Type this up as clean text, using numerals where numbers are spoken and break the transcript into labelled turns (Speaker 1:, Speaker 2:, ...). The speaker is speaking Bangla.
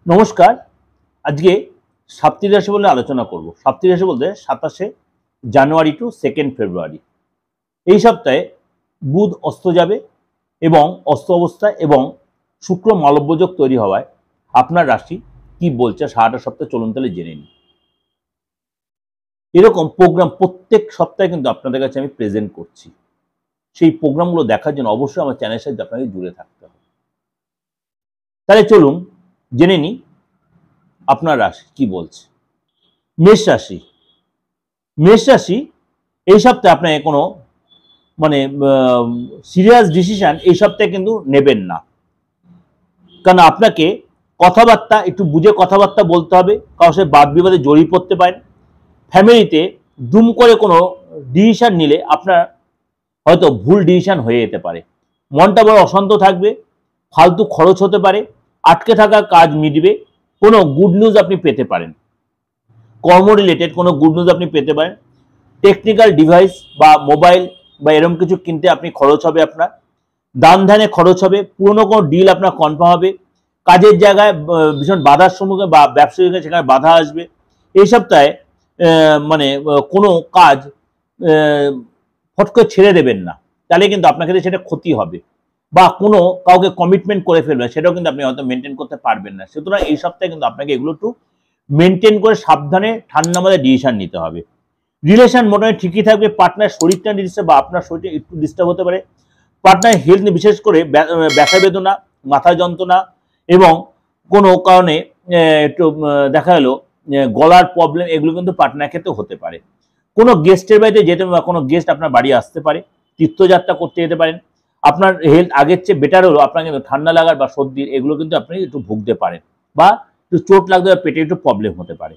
Speaker 1: নমস্কার। আজকে সাপ্তাহিক রাশি বলে আলোচনা করব। সাপ্তাহিক রাশি বলতে 27শে জানুয়ারি টু 2nd ফেব্রুয়ারি। এই সপ্তাহে বুধ অস্ত যাবে এবং অস্ত অবস্থায় এবং শুক্র মালব্যযোগ তৈরি হওয়ায় আপনার রাশি কি বলছে সারাটা সপ্তাহ চলুন তাহলে জেনে নিই। এরকম প্রোগ্রাম প্রত্যেক সপ্তাহে কিন্তু আপনাদের কাছে আমি প্রেজেন্ট করছি। সেই প্রোগ্রামগুলো দেখার জন্য অবশ্যই আমার চ্যানেলের সাথে আপনাকে জুড়ে থাকতে হবে। তাহলে চলুন জেনে নিই আপনার রাশি কি বলছে। মেষ রাশি। মেষ রাশি এই সপ্তাহে আপনাকে কোনো সিরিয়াস ডিসিশন এই সপ্তাহে কিন্তু নেবেন না, কারণ আপনাকে কথাবার্তা একটু বুঝে কথাবার্তা বলতে হবে। কারোর সাথে বাদ বিবাদে জড়িয়ে পড়তে পারেন। ফ্যামিলিতে দুম করে কোনো ডিসিশন নিলে আপনার হয়তো ভুল ডিসিশন হয়ে যেতে পারে। মনটা বড় অশান্ত থাকবে, ফালতু খরচ হতে পারে, আটকে থাকা কাজ মিটবে, কোনো গুড নিউজ আপনি পেতে পারেন, কর্ম রিলেটেড কোনো গুড নিউজ আপনি পেতে পারেন। টেকনিক্যাল ডিভাইস বা মোবাইল বা এরকম কিছু কিনতে আপনি খরচ হবে, আপনার দান ধ্যানে খরচ হবে, পুরনো কোনো ডিল আপনার কনফার্ম হবে, কাজের জায়গায় ভীষণ বাধার সম্মুখীন বা ব্যবসায়িক সেখানে বাধা আসবে। এই সপ্তাহে কোনো কাজ ফট করে ছেড়ে দেবেন না, তাহলে কিন্তু আপনার ক্ষেত্রে সেটা ক্ষতি হবে, বা কোনো কাউকে কমিটমেন্ট করে ফেলবেন, সেটাও কিন্তু আপনি হয়তো মেনটেন করতে পারবেন না। সুতরাং এই সপ্তাহে কিন্তু আপনাকে এগুলো একটু মেনটেন করে সাবধানে ঠান্ডা মাথায় ডিসিশন নিতে হবে। রিলেশন মোটামুটি ঠিকই থাকবে। পার্টনার শরীরটা ডিস্টার্ব বা আপনার শরীরটা একটু ডিস্টার্ব হতে পারে। পার্টনার হেলথ নিয়ে বিশেষ করে ব্যথা বেদনা, মাথা যন্ত্রণা এবং কোনো কারণে একটু দেখা গেলো গলার প্রবলেম, এগুলো কিন্তু পার্টনার ক্ষেত্রে হতে পারে। কোনো গেস্টের বাড়িতে যেতে বা কোনো গেস্ট আপনার বাড়ি আসতে পারে, তীর্থযাত্রা করতে যেতে পারেন। আপনার হেলথ আগের চেয়ে বেটার হলো, আপনার কিন্তু ঠান্ডা লাগার বা সর্দির এগুলো কিন্তু আপনি একটু ভুগতে পারেন, বা একটু চোট লাগতে বা পেটে একটু প্রবলেম হতে পারে।